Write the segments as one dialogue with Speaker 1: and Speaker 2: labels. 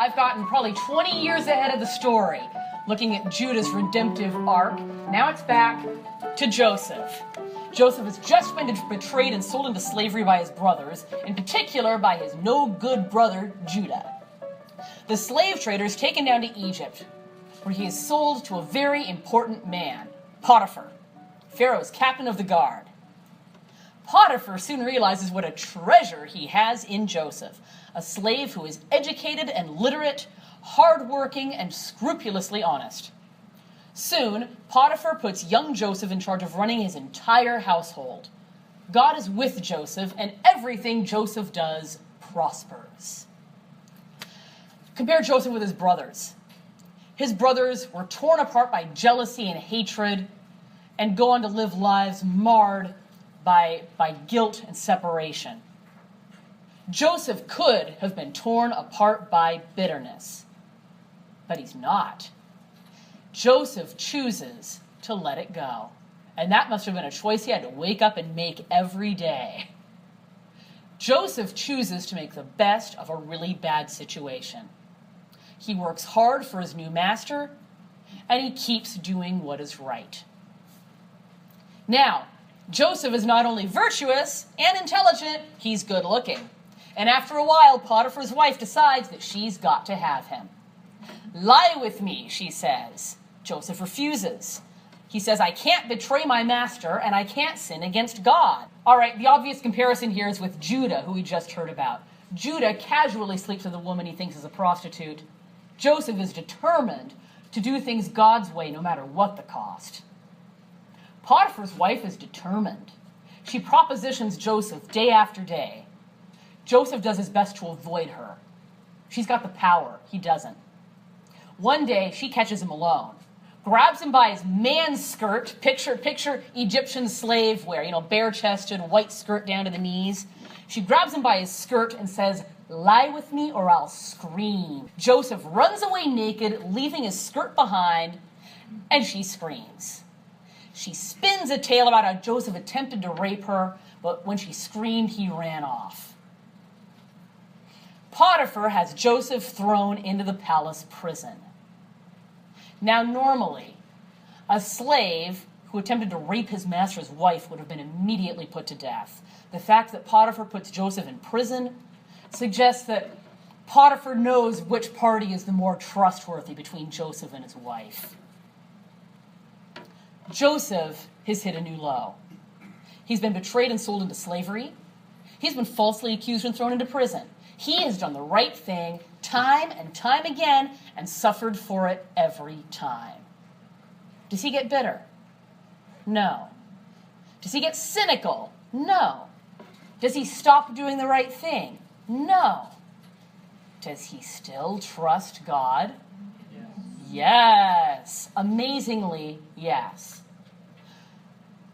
Speaker 1: I've gotten probably 20 years ahead of the story, looking at Judah's redemptive arc. Now it's back to Joseph. Joseph has just been betrayed and sold into slavery by his brothers, in particular by his no-good brother, Judah. The slave trader is taken down to Egypt, where he is sold to a very important man, Potiphar, Pharaoh's captain of the guard. Potiphar soon realizes what a treasure he has in Joseph, a slave who is educated and literate, hardworking, and scrupulously honest. Soon, Potiphar puts young Joseph in charge of running his entire household. God is with Joseph, and everything Joseph does prospers. Compare Joseph with his brothers. His brothers were torn apart by jealousy and hatred and go on to live lives marred by guilt and separation. Joseph could have been torn apart by bitterness, but he's not. Joseph chooses to let it go, and that must have been a choice he had to wake up and make every day. Joseph chooses to make the best of a really bad situation. He works hard for his new master, and he keeps doing what is right. Now, Joseph is not only virtuous and intelligent, he's good looking. And after a while, Potiphar's wife decides that she's got to have him. "Lie with me," she says. Joseph refuses. He says, "I can't betray my master, and I can't sin against God." All right, the obvious comparison here is with Judah, who we just heard about. Judah casually sleeps with a woman he thinks is a prostitute. Joseph is determined to do things God's way, no matter what the cost. Potiphar's wife is determined. She propositions Joseph day after day. Joseph does his best to avoid her. She's got the power. He doesn't. One day, she catches him alone, grabs him by his man's skirt, picture Egyptian slave wear, bare-chested, white skirt down to the knees. She grabs him by his skirt and says, "Lie with me or I'll scream." Joseph runs away naked, leaving his skirt behind, and she screams. She spins a tale about how Joseph attempted to rape her, but when she screamed, he ran off. Potiphar has Joseph thrown into the palace prison. Now, normally, a slave who attempted to rape his master's wife would have been immediately put to death. The fact that Potiphar puts Joseph in prison suggests that Potiphar knows which party is the more trustworthy between Joseph and his wife. Joseph has hit a new low. He's been betrayed and sold into slavery. He's been falsely accused and thrown into prison. He has done the right thing time and time again and suffered for it every time. Does he get bitter? No. Does he get cynical? No. Does he stop doing the right thing? No. Does he still trust God? Yes. Amazingly, yes.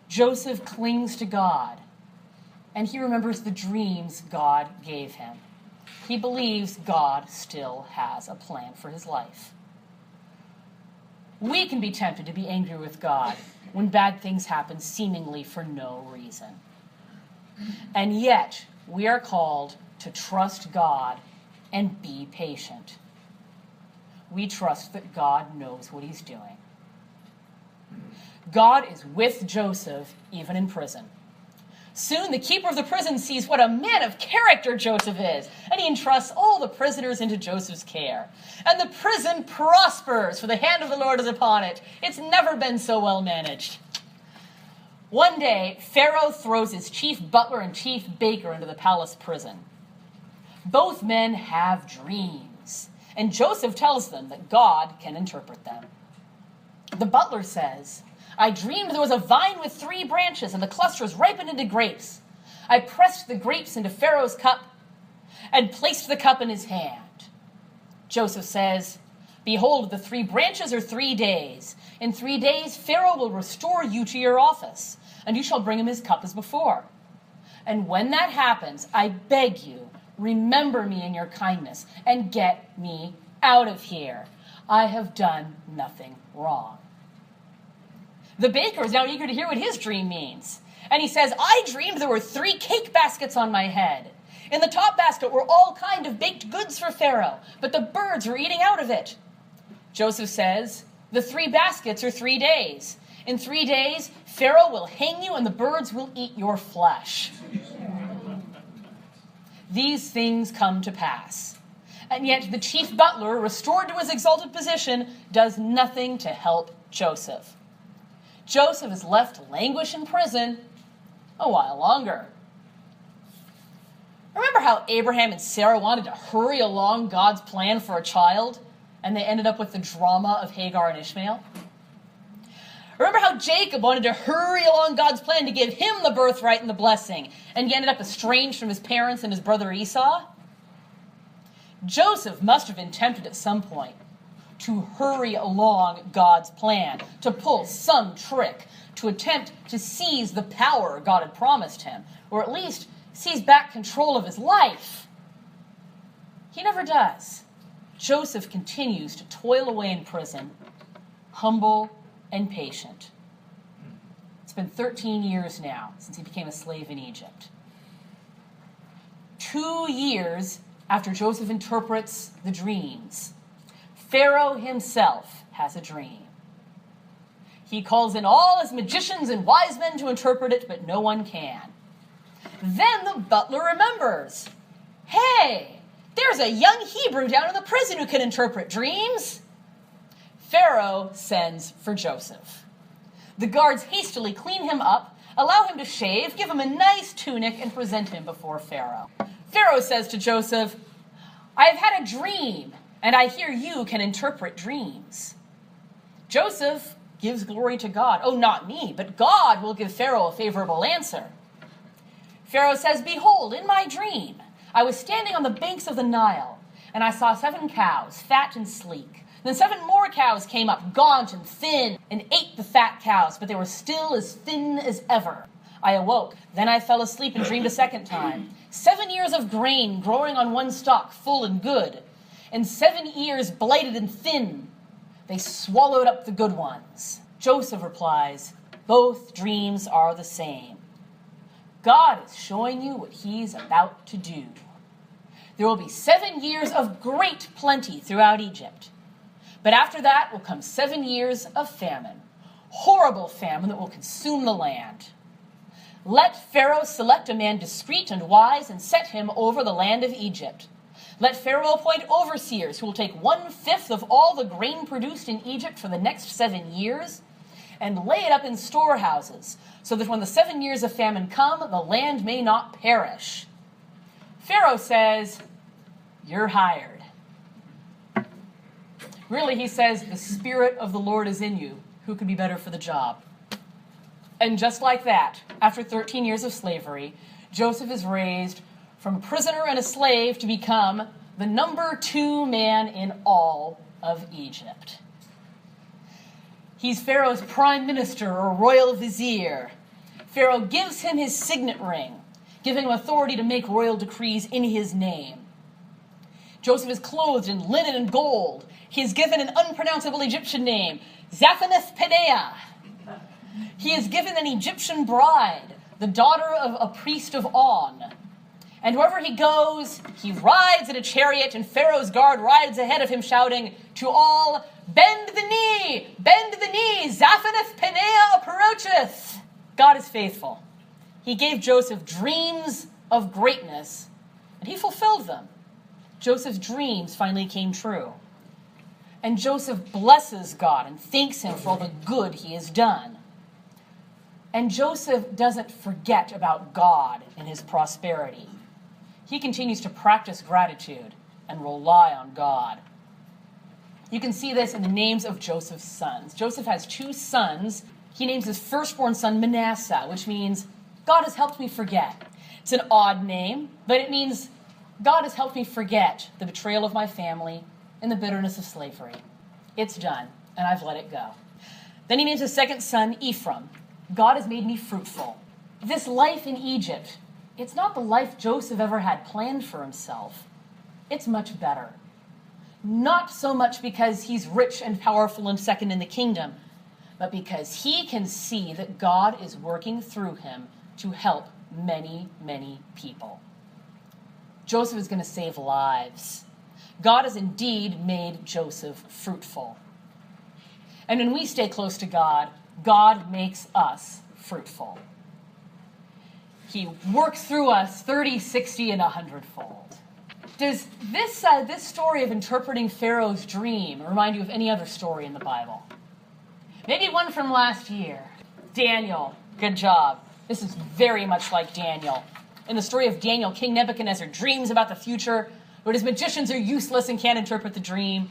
Speaker 1: Joseph clings to God, and he remembers the dreams God gave him. He believes God still has a plan for his life. We can be tempted to be angry with God when bad things happen seemingly for no reason. And yet, we are called to trust God and be patient. We trust that God knows what he's doing. God is with Joseph even in prison. Soon the keeper of the prison sees what a man of character Joseph is, and he entrusts all the prisoners into Joseph's care. And the prison prospers, for the hand of the Lord is upon it. It's never been so well managed. One day, Pharaoh throws his chief butler and chief baker into the palace prison. Both men have dreams, and Joseph tells them that God can interpret them. The butler says, "I dreamed there was a vine with 3 branches, and the clusters ripened into grapes. I pressed the grapes into Pharaoh's cup and placed the cup in his hand." Joseph says, "Behold, the 3 branches are 3 days. In 3 days, Pharaoh will restore you to your office, and you shall bring him his cup as before. And when that happens, I beg you, remember me in your kindness and get me out of here. I have done nothing wrong." The baker is now eager to hear what his dream means. And he says, "I dreamed there were 3 cake baskets on my head. In the top basket were all kind of baked goods for Pharaoh, but the birds were eating out of it. Joseph says, the 3 baskets are 3 days. In 3 days, Pharaoh will hang you and the birds will eat your flesh. These things come to pass. And yet the chief butler, restored to his exalted position, does nothing to help Joseph. Joseph is left to languish in prison a while longer. Remember how Abraham and Sarah wanted to hurry along God's plan for a child, and they ended up with the drama of Hagar and Ishmael? Remember how Jacob wanted to hurry along God's plan to give him the birthright and the blessing, and he ended up estranged from his parents and his brother Esau? Joseph must have been tempted at some point to hurry along God's plan, to pull some trick, to attempt to seize the power God had promised him, or at least seize back control of his life. He never does. Joseph continues to toil away in prison, humble and patient. It's been 13 years now since he became a slave in Egypt. 2 years after Joseph interprets the dreams, Pharaoh himself has a dream. He calls in all his magicians and wise men to interpret it, but no one can. Then the butler remembers, hey, there's a young Hebrew down in the prison who can interpret dreams. Pharaoh sends for Joseph. The guards hastily clean him up, allow him to shave, give him a nice tunic, and present him before Pharaoh. Pharaoh says to Joseph, I have had a dream, and I hear you can interpret dreams. Joseph gives glory to God. Oh, not me, but God will give Pharaoh a favorable answer. Pharaoh says, behold, in my dream, I was standing on the banks of the Nile, and I saw 7 cows, fat and sleek. Then 7 more cows came up, gaunt and thin, and ate the fat cows, but they were still as thin as ever. I awoke. Then I fell asleep and dreamed a second time. 7 ears of grain growing on one stalk, full and good, and 7 ears blighted and thin. They swallowed up the good ones. Joseph replies, both dreams are the same. God is showing you what he's about to do. There will be 7 years of great plenty throughout Egypt. But after that will come 7 years of famine, horrible famine that will consume the land. Let Pharaoh select a man discreet and wise and set him over the land of Egypt. Let Pharaoh appoint overseers who will take 1/5 of all the grain produced in Egypt for the next 7 years and lay it up in storehouses, so that when the 7 years of famine come, the land may not perish. Pharaoh says, you're hired. Really, he says, the Spirit of the Lord is in you. Who could be better for the job? And just like that, after 13 years of slavery, Joseph is raised from a prisoner and a slave to become the number 2 man in all of Egypt. He's Pharaoh's prime minister or royal vizier. Pharaoh gives him his signet ring, giving him authority to make royal decrees in his name. Joseph is clothed in linen and gold. He is given an unpronounceable Egyptian name, Zaphaneth-Paneah. He is given an Egyptian bride, the daughter of a priest of On. And wherever he goes, he rides in a chariot, and Pharaoh's guard rides ahead of him, shouting to all, bend the knee, Zaphaneth-Paneah approacheth. God is faithful. He gave Joseph dreams of greatness, and he fulfilled them. Joseph's dreams finally came true. And Joseph blesses God and thanks him for all the good he has done. And Joseph doesn't forget about God in his prosperity. He continues to practice gratitude and rely on God. You can see this in the names of Joseph's sons. Joseph has 2 sons. He names his firstborn son Manasseh, which means God has helped me forget. It's an odd name, but it means God has helped me forget the betrayal of my family and the bitterness of slavery. It's done, and I've let it go. Then he names his second son Ephraim. God has made me fruitful. This life in Egypt, it's not the life Joseph ever had planned for himself. It's much better. Not so much because he's rich and powerful and second in the kingdom, but because he can see that God is working through him to help many, many people. Joseph is going to save lives. God has indeed made Joseph fruitful. And when we stay close to God, God makes us fruitful. He works through us 30, 60, and 100-fold. Does this story of interpreting Pharaoh's dream remind you of any other story in the Bible? Maybe one from last year. Daniel. Good job. This is very much like Daniel. In the story of Daniel, King Nebuchadnezzar dreams about the future, but his magicians are useless and can't interpret the dream.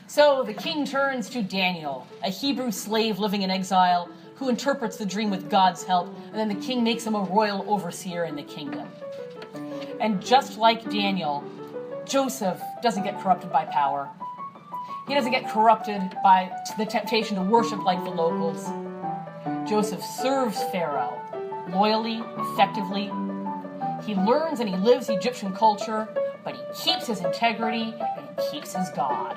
Speaker 1: So the king turns to Daniel, a Hebrew slave living in exile, who interprets the dream with God's help, and then the king makes him a royal overseer in the kingdom. And just like Daniel, Joseph doesn't get corrupted by power. He doesn't get corrupted by the temptation to worship like the locals. Joseph serves Pharaoh loyally, effectively. He learns and he lives Egyptian culture, but he keeps his integrity and he keeps his God.